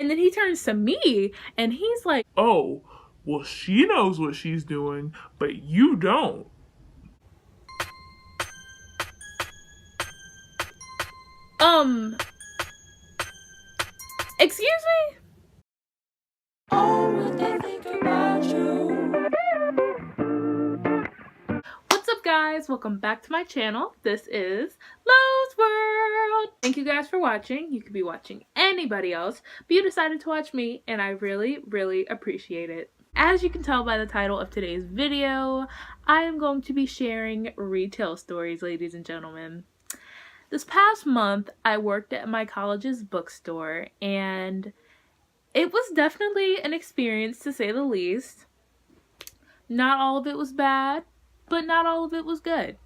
And then he turns to me and he's like, "Oh, well, she knows what she's doing, but you don't." Excuse me? What's up, guys? Welcome back to my channel. This is Lo's World. Thank you guys for watching. You could be watching anybody else, but you decided to watch me, and I really appreciate it. As you can tell by the title of today's video, I am going to be sharing retail stories, ladies and gentlemen. This past month, I worked at my college's bookstore, and it was definitely an experience, to say the least. Not all of it was bad, but not all of it was good.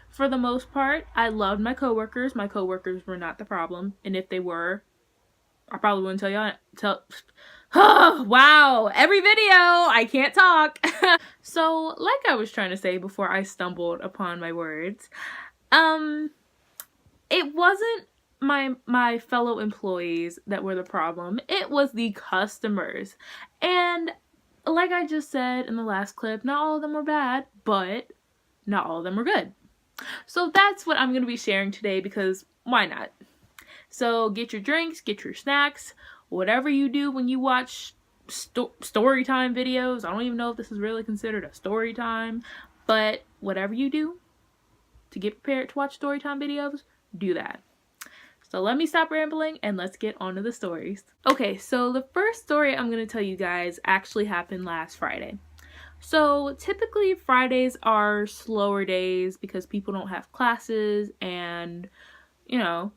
For the most part, I loved my coworkers. My coworkers were not the problem, and if they were, I probably wouldn't tell y'all. Oh, wow, every video, I can't talk. So, like I was trying to say before I stumbled upon my words, it wasn't my fellow employees that were the problem. It was the customers. And like I just said in the last clip, not all of them were bad, but not all of them were good. So that's what I'm going to be sharing today, because why not? So get your drinks, get your snacks, whatever you do when you watch story time videos. I don't even know if this is really considered a story time, but whatever you do to get prepared to watch story time videos, do that. So let me stop rambling and let's get on to the stories. Okay, so the first story I'm going to tell you guys actually happened last Friday. So typically Fridays are slower days because people don't have classes and, you know,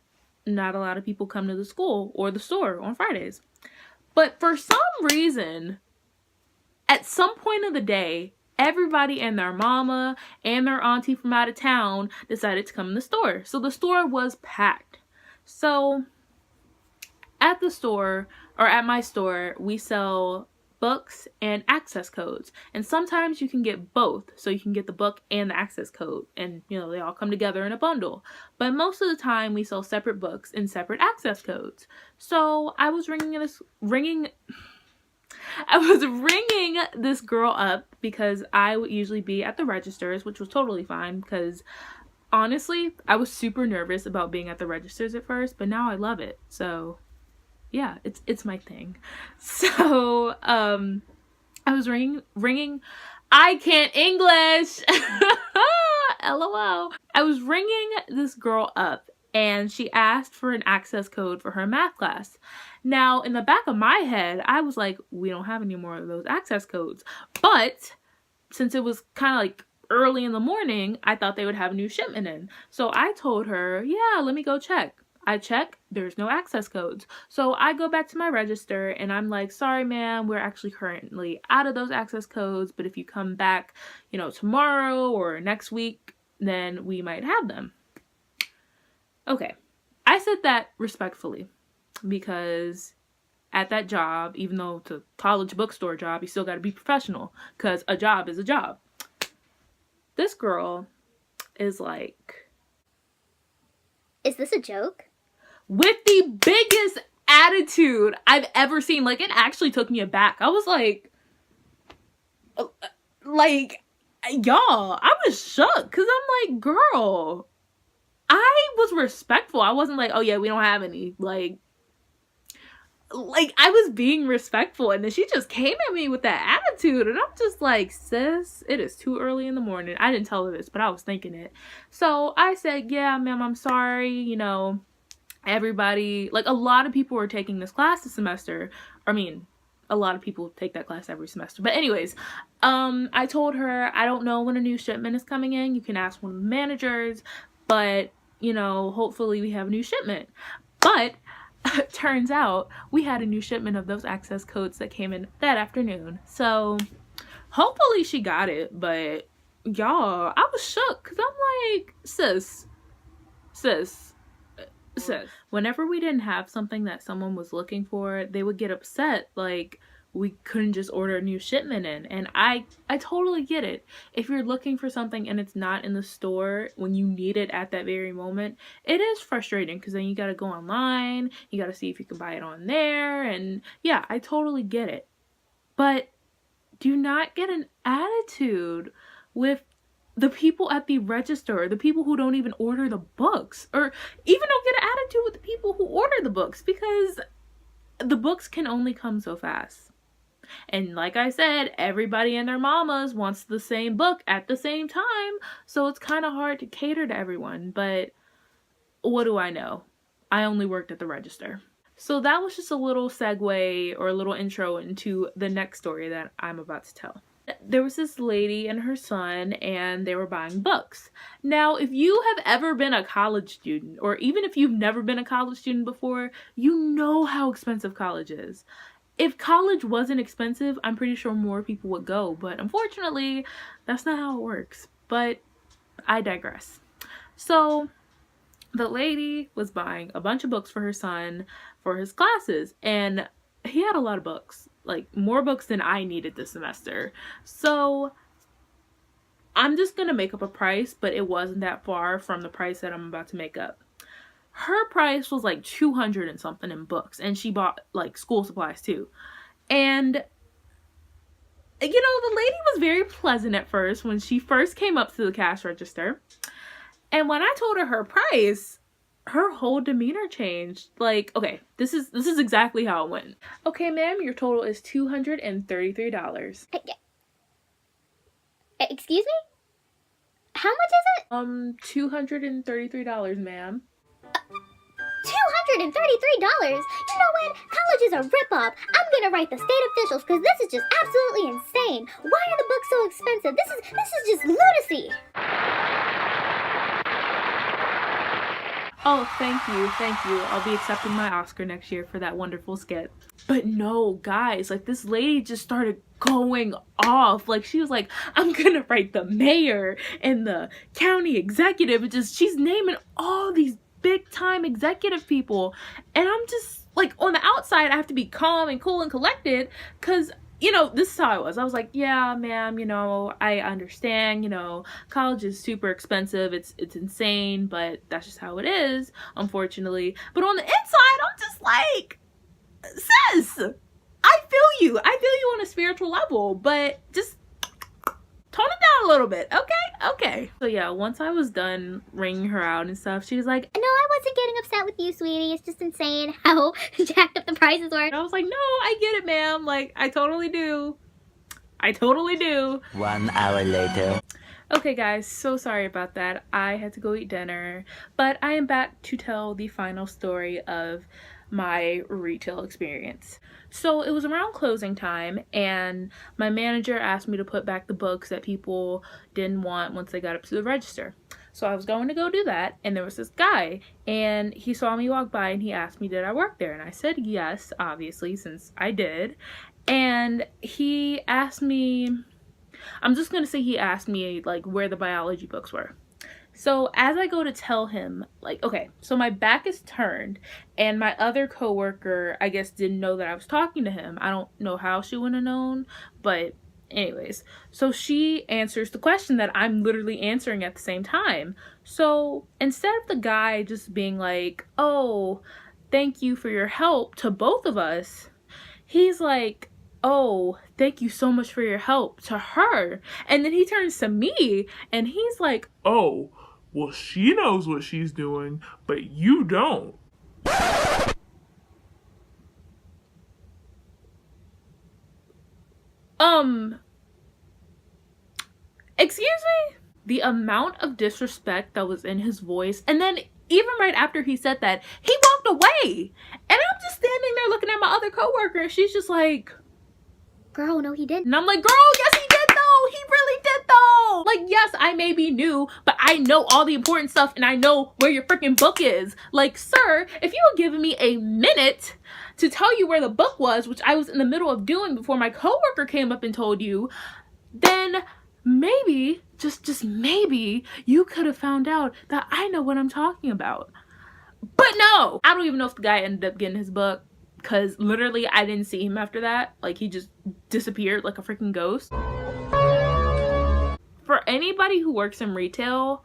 not a lot of people come to the school or the store on Fridays. But for some reason, at some point of the day, everybody and their mama and their auntie from out of town decided to come in the store. So the store was packed. So at the store, or at my store, we sell books and access codes, and sometimes you can get both, so you can get the book and the access code, and you know, they all come together in a bundle. But most of the time we sell separate books and separate access codes. So I was ringing this girl up because I would usually be at the registers, which was totally fine because honestly, I was super nervous about being at the registers at first, but now I love it. So yeah, it's my thing. So I was ringing. I can't English. LOL. I was ringing this girl up and she asked for an access code for her math class. Now, in the back of my head, I was like, we don't have any more of those access codes. But since it was kind of like early in the morning, I thought they would have a new shipment in. So I told her, yeah, let me go check. I check, there's no access codes. So I go back to my register and I'm like, sorry ma'am, we're actually currently out of those access codes, but if you come back, you know, tomorrow or next week, then we might have them. Okay, I said that respectfully because at that job, even though it's a college bookstore job, you still got to be professional because a job is a job. This girl is like, is this a joke? With the biggest attitude I've ever seen. Like, it actually took me aback. I was like, y'all, I was shook because I'm like, girl, I was respectful. I wasn't like, oh yeah, we don't have any. Like I was being respectful, and then she just came at me with that attitude, and I'm just like, sis, it is too early in the morning. I didn't tell her this, but I was thinking it. So I said, yeah, ma'am, I'm sorry, you know, everybody, like, a lot of people were taking this class this semester. I mean, a lot of people take that class every semester. But anyways, I told her, I don't know when a new shipment is coming in. You can ask one of the managers, but, you know, hopefully we have a new shipment. But turns out we had a new shipment of those access codes that came in that afternoon. So hopefully she got it, but y'all, I was shook because I'm like, sis. Whenever we didn't have something that someone was looking for, they would get upset. Like, we couldn't just order a new shipment in. And I totally get it. If you're looking for something and it's not in the store when you need it at that very moment, it is frustrating because then you got to go online, you got to see if you can buy it on there, and yeah, I totally get it. But do not get an attitude with the people at the register, the people who don't even order the books, or even don't get an attitude with the people who order the books, because the books can only come so fast. And like I said, everybody and their mamas wants the same book at the same time, so it's kind of hard to cater to everyone. But what do I know? I only worked at the register. So that was just a little segue or a little intro into the next story that I'm about to tell. There was this lady and her son, and they were buying books. Now, if you have ever been a college student, or even if you've never been a college student before, you know how expensive college is. If college wasn't expensive, I'm pretty sure more people would go, but unfortunately, that's not how it works. But I digress. So the lady was buying a bunch of books for her son for his classes, and he had a lot of books, like more books than I needed this semester. So I'm just gonna make up a price, but it wasn't that far from the price that I'm about to make up. Her price was like 200 and something in books, and she bought like school supplies too. And you know, the lady was very pleasant at first when she first came up to the cash register. And when I told her her price, her whole demeanor changed. Like, okay, this is exactly how it went. Okay, ma'am, your total is $233. Excuse me? How much is it? $233, ma'am. $233? You know what? College is a ripoff. I'm gonna write the state officials because this is just absolutely insane. Why are the books so expensive? This is just lunacy. Oh, thank you. I'll be accepting my Oscar next year for that wonderful skit. But no, guys, like this lady just started going off. Like she was like, I'm gonna write the mayor and the county executive. And just, she's naming all these big time executive people. And I'm just like, on the outside, I have to be calm and cool and collected because, you know, this is how I was. I was like, yeah, ma'am, you know, I understand, you know, college is super expensive. It's insane, but that's just how it is, unfortunately. But on the inside, I'm just like, sis, I feel you. I feel you on a spiritual level, but just tone it down a little bit, okay? So yeah, once I was done ringing her out and stuff, she was like, No, I wasn't getting upset with you, sweetie. It's just insane how jacked up the prices were. and I was like, no, I get it, ma'am. Like, I totally do. 1 hour later. Okay guys, so sorry about that. I had to go eat dinner, but I am back to tell the final story of my retail experience. So it was around closing time, and my manager asked me to put back the books that people didn't want once they got up to the register. So I was going to go do that, and there was this guy, and he saw me walk by, and he asked me, did I work there? And I said yes, obviously, since I did. And he asked me, I'm just gonna say he asked me like where the biology books were. So as I go to tell him, like, okay, so my back is turned, and my other coworker, I guess, didn't know that I was talking to him. I don't know how she would have known, but anyways, so she answers the question that I'm literally answering at the same time. So instead of the guy just being like, oh, thank you for your help to both of us, he's like, oh, thank you so much for your help to her. And then he turns to me and he's like, Oh, well, she knows what she's doing, but you don't. excuse me? The amount of disrespect that was in his voice, and then even right after he said that, he walked away. And I'm just standing there looking at my other coworker, and she's just like, Girl, no, he didn't. and I'm like, girl, yes he did though. He really did though. Like, yes, I may be new, but I know all the important stuff and I know where your freaking book is. Like, sir, if you had given me a minute to tell you where the book was, which I was in the middle of doing before my coworker came up and told you, then maybe, just maybe, you could have found out that I know what I'm talking about. But no, I don't even know if the guy ended up getting his book. because literally I didn't see him after that. Like, he just disappeared like a freaking ghost. For anybody who works in retail,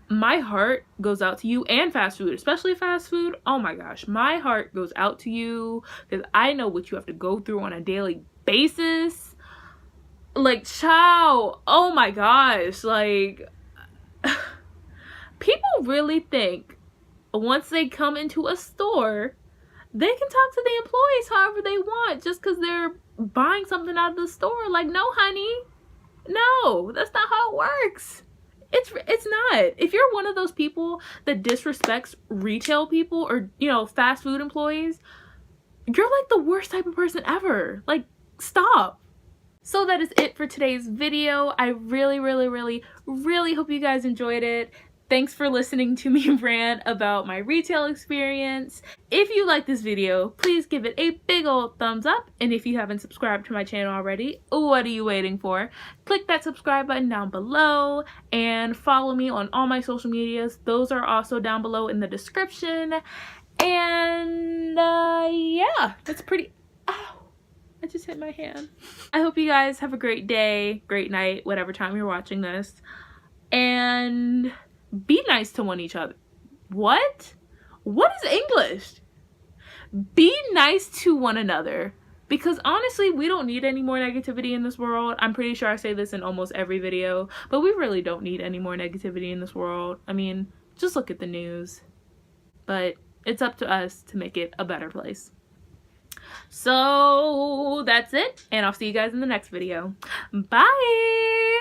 my heart goes out to you, and fast food, especially fast food. Oh my gosh, my heart goes out to you because I know what you have to go through on a daily basis. Like, child, oh my gosh, like, people really think once they come into a store, they can talk to the employees however they want just because they're buying something out of the store. Like, no, honey. No, that's not how it works. It's not. If you're one of those people that disrespects retail people or, you know, fast food employees, you're like the worst type of person ever. Like, stop. So that is it for today's video. I really, really, really, really hope you guys enjoyed it. Thanks for listening to me rant about my retail experience. If you like this video, please give it a big old thumbs up. And if you haven't subscribed to my channel already, what are you waiting for? Click that subscribe button down below and follow me on all my social medias. Those are also down below in the description. And yeah, that's pretty... Ow, I just hit my hand. I hope you guys have a great day, great night, whatever time you're watching this. And... be nice to one each other. What? What is English? Be nice to one another. Because honestly, we don't need any more negativity in this world. I'm pretty sure I say this in almost every video, but we really don't need any more negativity in this world. I mean, just look at the news. But it's up to us to make it a better place. So that's it, and I'll see you guys in the next video. Bye!